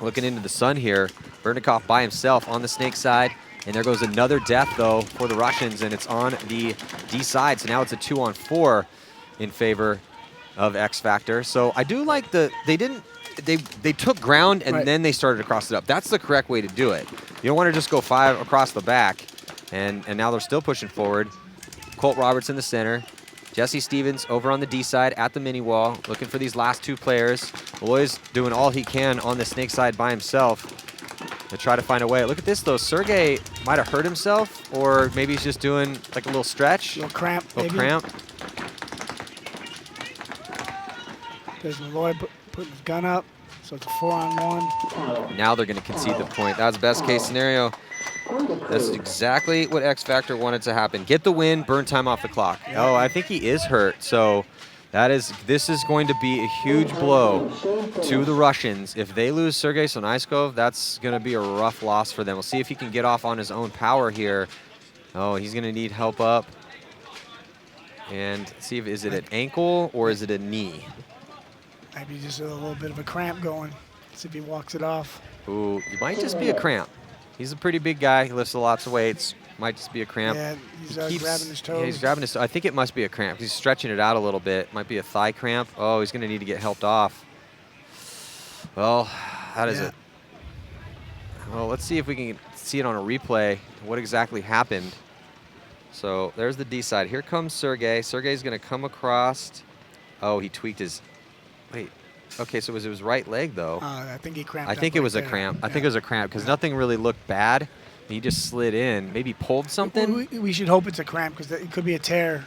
Looking into the sun here. Burtnikoff by himself on the snake side. And there goes another death, though, for the Russians, and it's on the D side. So now it's a 2 on 4 in favor of Xfactor. So I do like they took ground and then they started to cross it up. That's the correct way to do it. You don't want to just go 5 across the back. And now they're still pushing forward. Colt Roberts in the center. Jesse Stevens over on the D side at the mini wall, looking for these last two players. Malloy's doing all he can on the snake side by himself to try to find a way. Look at this though, Sergey might have hurt himself, or maybe he's just doing like a little stretch. Little cramp, Little maybe. cramp. There's Malloy putting his gun up, so it's a 4-on-1. Now they're gonna concede the point. That's best case scenario. That's exactly what Xfactor wanted to happen. Get the win, burn time off the clock. Oh, I think he is hurt. So this is going to be a huge blow to the Russians. If they lose Sergey Sonaiskov, that's going to be a rough loss for them. We'll see if he can get off on his own power here. Oh, he's going to need help up. And see if, is it an ankle or is it a knee? Maybe just a little bit of a cramp going. See if he walks it off. Ooh, it might just be a cramp. He's a pretty big guy. He lifts lots of weights. Might just be a cramp. Yeah, he's grabbing his toes. Yeah, he's grabbing his toes. I think it must be a cramp. He's stretching it out a little bit. Might be a thigh cramp. Oh, he's going to need to get helped off. Well, how does it? Well, let's see if we can see it on a replay, what exactly happened. So there's the D side. Here comes Sergey. Sergey's going to come across. Oh, he tweaked his. Wait. Okay, so it was his right leg, though. I think he cramped. I think it was a cramp. I think it was a cramp because nothing really looked bad. He just slid in. Maybe pulled something. We should hope it's a cramp because it could be a tear.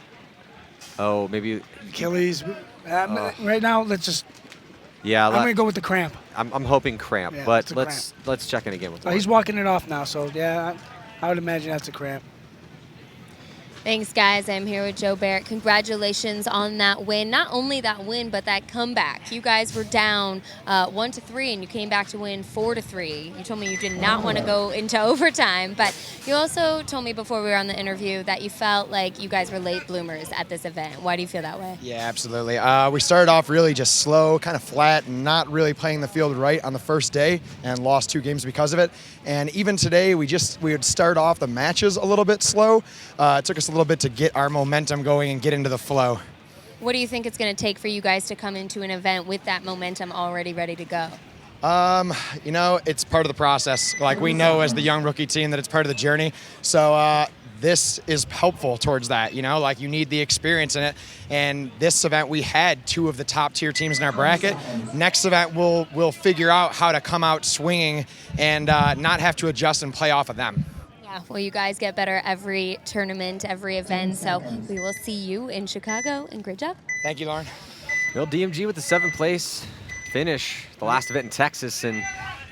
Oh, maybe. Achilles. Right now, let's just. Yeah, I'm gonna go with the cramp. I'm hoping cramp, Yeah, but it's a let's check in again with. He's walking it off now, so yeah, I would imagine that's a cramp. Thanks, guys. I'm here with Joe Barrett. Congratulations on that win. Not only that win, but that comeback. You guys were down 1-3, and you came back to win 4-3. You told me you did not want to go into overtime, but you also told me before we were on the interview that you felt like you guys were late bloomers at this event. Why do you feel that way? Yeah, absolutely. We started off really just slow, kind of flat, and not really playing the field right on the first day, and lost 2 games because of it. And even today, we would start off the matches a little bit slow. It took us a little bit to get our momentum going and get into the flow. What do you think it's going to take for you guys to come into an event with that momentum already ready to go? You know, it's part of the process. Like, we know as the young rookie team that it's part of the journey. So this is helpful towards that, you know, like you need the experience in it. And this event, we had 2 of the top tier teams in our bracket. Next event, we'll figure out how to come out swinging and not have to adjust and play off of them. Yeah, well, you guys get better every tournament, every event, so we will see you in Chicago, and great job. Thank you, Lauren. Well, DMG with the 7th place finish, the last event in Texas, and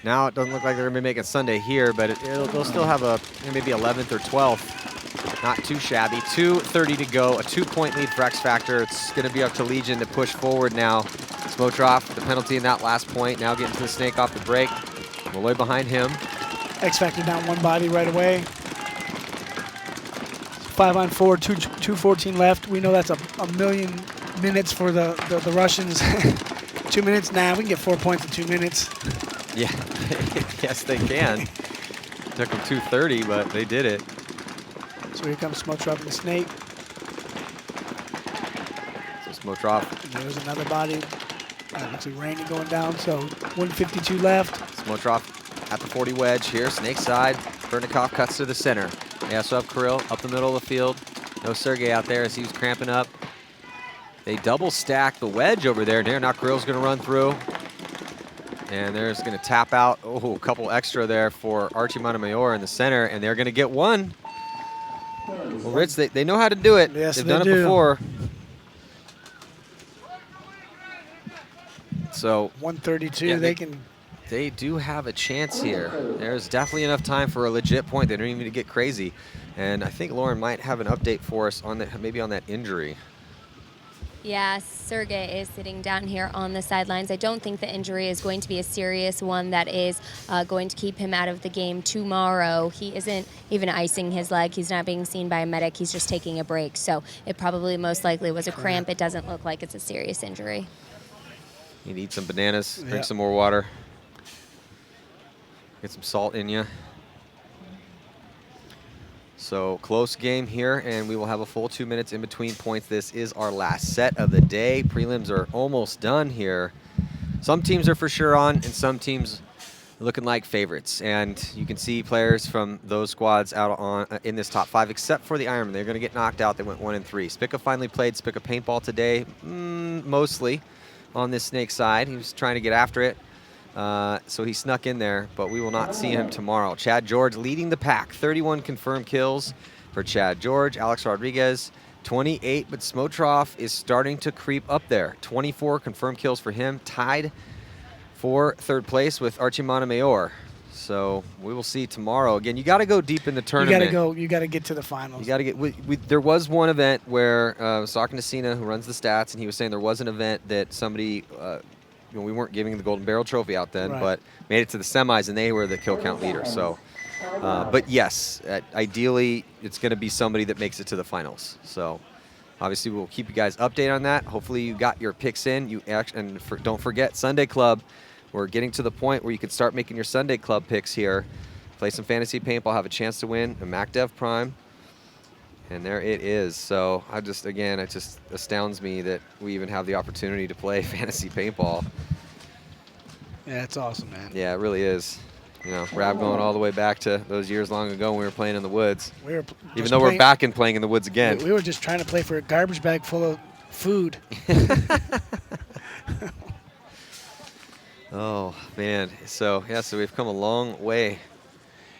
now it doesn't look like they're going to be making Sunday here, but they'll still have a maybe 11th or 12th. Not too shabby. 2:30 to go, a 2-point lead for Xfactor. It's going to be up to Legion to push forward now. Smotroff, the penalty in that last point, now getting to the snake off the break. Malloy behind him. Xfactor down 1 body right away. 5-on-4, 2:14 left. We know that's a million minutes for the Russians. 2 minutes now. We can get 4 points in 2 minutes. Yeah, yes they can. Took them 2:30, but they did it. So here comes Smotroff and the snake. So Smotroff. There's another body. Looks like Randy going down. So 1:52 left. Smotroff at the 40 wedge here, snake side. Bernikov cuts to the center. Yeah, so up Kirill up the middle of the field. No Sergey out there as he was cramping up. They double stack the wedge over there. Now Kirill's going to run through. And there's going to tap out. Oh, a couple extra there for Archie Montemayor in the center, and they're going to get one. Well, Ritz, they know how to do it. Yes, They've they done do. it before. So 132. yeah, they do have a chance here. There's definitely enough time for a legit point. They don't even need to get crazy. And I think Lauren might have an update for us on that, maybe on that injury. Yeah, Sergey is sitting down here on the sidelines. I don't think the injury is going to be a serious one that is going to keep him out of the game tomorrow. He isn't even icing his leg. He's not being seen by a medic. He's just taking a break. So it probably most likely was a cramp. It doesn't look like it's a serious injury. You need to eat some bananas, drink some more water. Get some salt in you. So close game here, and we will have a full 2 minutes in between points. This is our last set of the day. Prelims are almost done here. Some teams are for sure on, and some teams looking like favorites. And you can see players from those squads out on in this top 5, except for the Ironman. They're going to get knocked out. They went 1-3. Spica finally played Spica Paintball today, mostly on this snake side. He was trying to get after it. So he snuck in there, but we will not see him tomorrow. Chad George leading the pack. 31 confirmed kills for Chad George. Alex Rodriguez, 28, but Smotroff is starting to creep up there. 24 confirmed kills for him, tied for 3rd place with Archie Montemayor. So we will see tomorrow. Again, you got to go deep in the tournament. You got to get to the finals. You got to get. There was one event where I was talking to Cena, who runs the stats, and he was saying there was an event that somebody, we weren't giving the Golden Barrel Trophy out then, Right. but made it to the semis, and they were the kill count leader. So, but yes, ideally, it's going to be somebody that makes it to the finals. So, obviously, we'll keep you guys updated on that. Hopefully, you got your picks in. Don't forget Sunday Club. We're getting to the point where you can start making your Sunday Club picks here. Play some fantasy paintball, have a chance to win a MacDev Prime. And there it is. So it just astounds me that we even have the opportunity to play fantasy paintball. Yeah, it's awesome, man. Yeah, it really is. Rab going all the way back to those years long ago when we were playing in the woods. Even though we're back and playing in the woods again. We were just trying to play for a garbage bag full of food. Oh, man. So we've come a long way.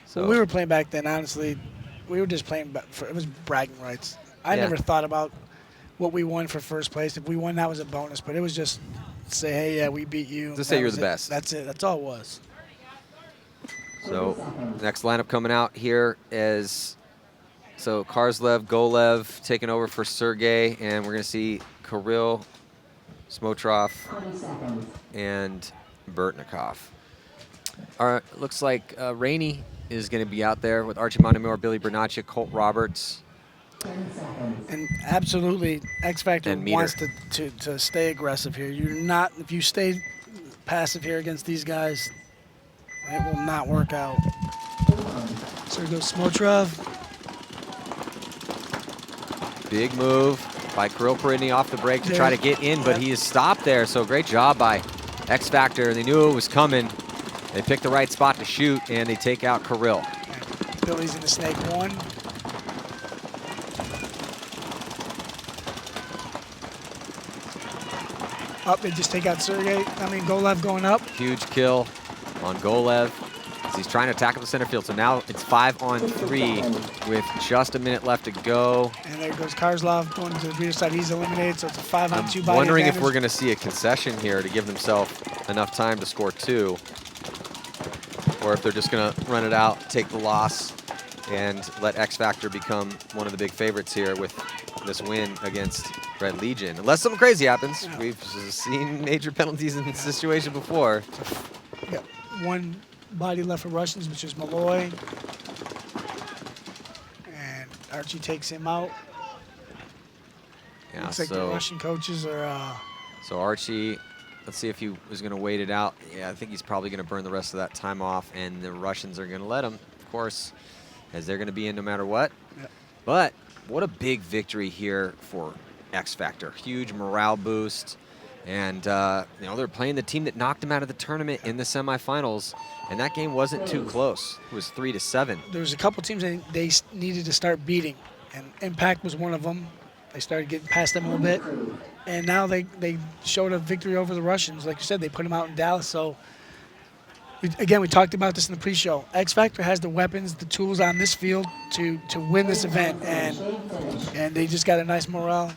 So When we were playing back then, honestly, we were just playing it was bragging rights. I Yeah. never thought about what we won for 1st place. If we won, that was a bonus. But it was just say, hey, yeah, we beat you. Just say That you're was the it. best. That's it. That's all it was. So next lineup coming out here is Karslev, Golev taking over for Sergey, and we're going to see Kirill, Smotrov, 20 seconds. and Burtnikov. All right, looks like Rainey is going to be out there with Archie Montemayor, Billy Bernaccia, Colt Roberts. 10 seconds. And absolutely, Xfactor And Meter. wants to stay aggressive here. If you stay passive here against these guys, it will not work out. So here goes Smotrov. Big move by Kirill Perini off the break to try to get in, but he is stopped there. So great job by Xfactor. They knew it was coming. They picked the right spot to shoot, and they take out Kirill. Billy's in the snake 1. Up, they just take out Golev going up. Huge kill on Golev as he's trying to tackle the center field. So now it's 5-on-3 with just a minute left to go. And there goes Karslov going to the rear side. He's eliminated, so it's a 5-on-2 body Wondering if advantage. we're going to see a concession here to give themselves enough time to score 2. Or if they're just going to run it out, take the loss, and let Xfactor become one of the big favorites here with this win against Red Legion. Unless something crazy happens. Yeah. We've seen major penalties in this situation before. Got 1 body left for Russians, which is Malloy. And Archie takes him out. Yeah, Looks like the Russian coaches are... So Archie, let's see if he was going to wait it out. Yeah, I think he's probably going to burn the rest of that time off, and the Russians are going to let him, of course, as they're going to be in no matter what. Yep. But what a big victory here for Xfactor. Huge morale boost. And, they're playing the team that knocked them out of the tournament in the semifinals, and that game wasn't too close. It was 3-7. There was a couple teams that they needed to start beating, and Impact was one of them. They started getting past them a little bit, and now they showed a victory over the Russians. Like you said, they put them out in Dallas. So, we talked about this in the pre-show. Xfactor has the weapons, the tools on this field to win this event, and they just got a nice moral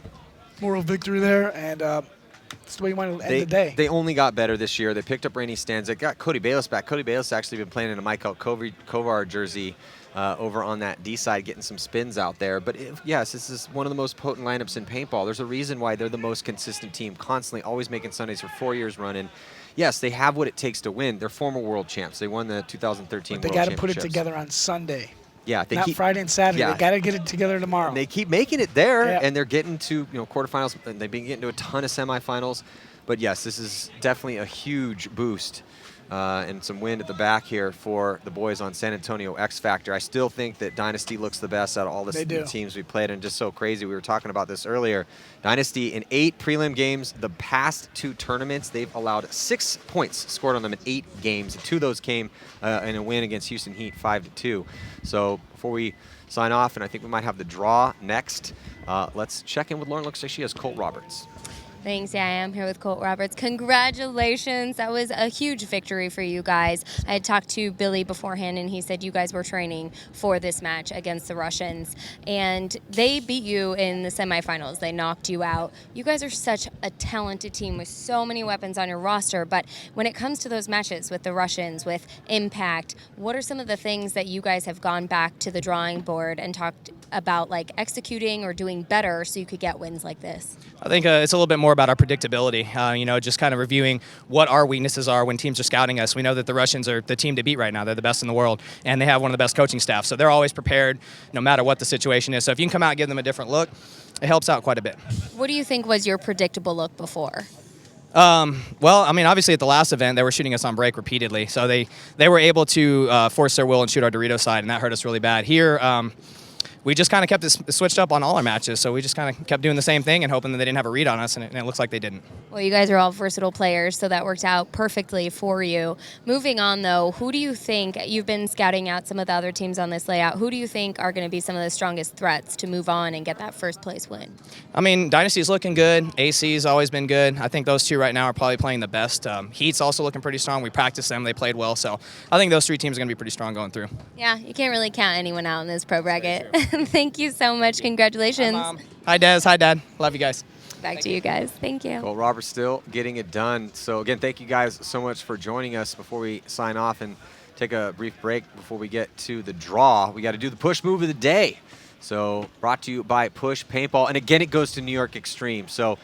victory there, and that's the way you want to end the day. They only got better this year. They picked up Rainey Stanza, got Cody Bayless back. Cody Bayless actually been playing in a Michael Kovar jersey over on that D side, getting some spins out there. But yes, this is one of the most potent lineups in paintball. There's a reason why they're the most consistent team, constantly always making Sundays for 4 years running. Yes, they have what it takes to win. They're former world champs. They won the 2013 But they World got to put it Championships. together on Sunday. Yeah, they Not keep Friday and Saturday. Yeah. They got to get it together tomorrow. And they keep making it there, Yeah. and they're getting to quarterfinals, and they've been getting to a ton of semifinals. But yes, this is definitely a huge boost and some wind at the back here for the boys on San Antonio Xfactor. I still think that Dynasty looks the best out of all the teams we played, and just so crazy. We were talking about this earlier. Dynasty in 8 prelim games, the past 2 tournaments, they've allowed 6 points scored on them in 8 games. 2 of those came in a win against Houston Heat, 5-2. So before we sign off, and I think we might have the draw next, let's check in with Lauren. Looks like she has Colt Roberts. Thanks. Yeah, I am here with Colt Roberts. Congratulations. That was a huge victory for you guys. I had talked to Billy beforehand, and he said you guys were training for this match against the Russians, and they beat you in the semifinals. They knocked you out. You guys are such a talented team with so many weapons on your roster, but when it comes to those matches with the Russians, with Impact, what are some of the things that you guys have gone back to the drawing board and talked about, like executing or doing better so you could get wins like this? I think it's a little bit more about our predictability, just kind of reviewing what our weaknesses are when teams are scouting us. We know that the Russians are the team to beat right now. They're the best in the world, and they have one of the best coaching staffs. So they're always prepared no matter what the situation is. So if you can come out and give them a different look, it helps out quite a bit. What do you think was your predictable look before? Well, I mean, obviously at the last event, they were shooting us on break repeatedly. So they were able to force their will and shoot our Dorito side, and that hurt us really bad. Here, we just kind of kept this switched up on all our matches, so we just kind of kept doing the same thing and hoping that they didn't have a read on us, and it looks like they didn't. Well, you guys are all versatile players, so that worked out perfectly for you. Moving on, though, who do you think, you've been scouting out some of the other teams on this layout, who do you think are going to be some of the strongest threats to move on and get that first place win? I mean, Dynasty's looking good. AC's always been good. I think those 2 right now are probably playing the best. Heat's also looking pretty strong. We practiced them. They played well, so I think those 3 teams are going to be pretty strong going through. Yeah, you can't really count anyone out in this pro bracket. Thank you so much. Congratulations. Hi, Mom. Hi, Des. Hi, Dad. Love you guys. Back to you guys. Thank you. Colt Roberts still getting it done. So again, thank you guys so much for joining us. Before we sign off and take a brief break before we get to the draw, we got to do the push move of the day. So brought to you by Push Paintball. And again, it goes to New York Extreme. So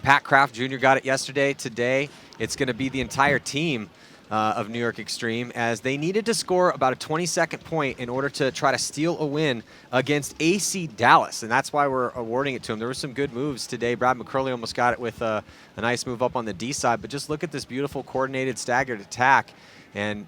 Pat Kraft Jr. got it yesterday. Today, it's going to be the entire team of New York Extreme, as they needed to score about a 22nd point in order to try to steal a win against AC Dallas, and that's why we're awarding it to them. There were some good moves today. Brad McCurley almost got it with a nice move up on the D side, but just look at this beautiful coordinated staggered attack, and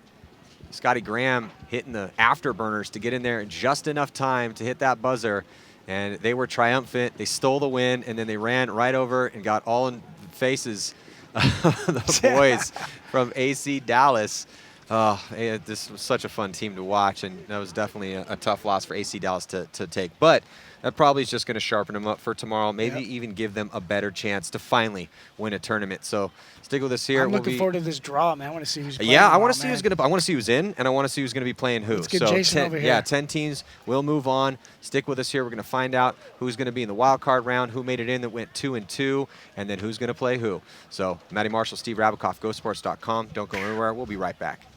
Scotty Graham hitting the afterburners to get in there in just enough time to hit that buzzer, and they were triumphant. They stole the win, and then they ran right over and got all in the faces the boys from AC Dallas. This was such a fun team to watch, and that was definitely a tough loss for AC Dallas to take. But that probably is just going to sharpen them up for tomorrow, maybe even give them a better chance to finally win a tournament. So stick with us here. I'm looking forward to this draw, man. I want to see who's playing. Yeah, I want to see who's going to. I want to see who's in, and I want to see who's going to be playing who. Let's get Jason over here. Yeah, 10 teams will move on. Stick with us here. We're going to find out who's going to be in the wild card round, who made it in that went 2-2, and then who's going to play who. So Matty Marshall, Steve Rabikoff, GoSports.com. Don't go anywhere. We'll be right back.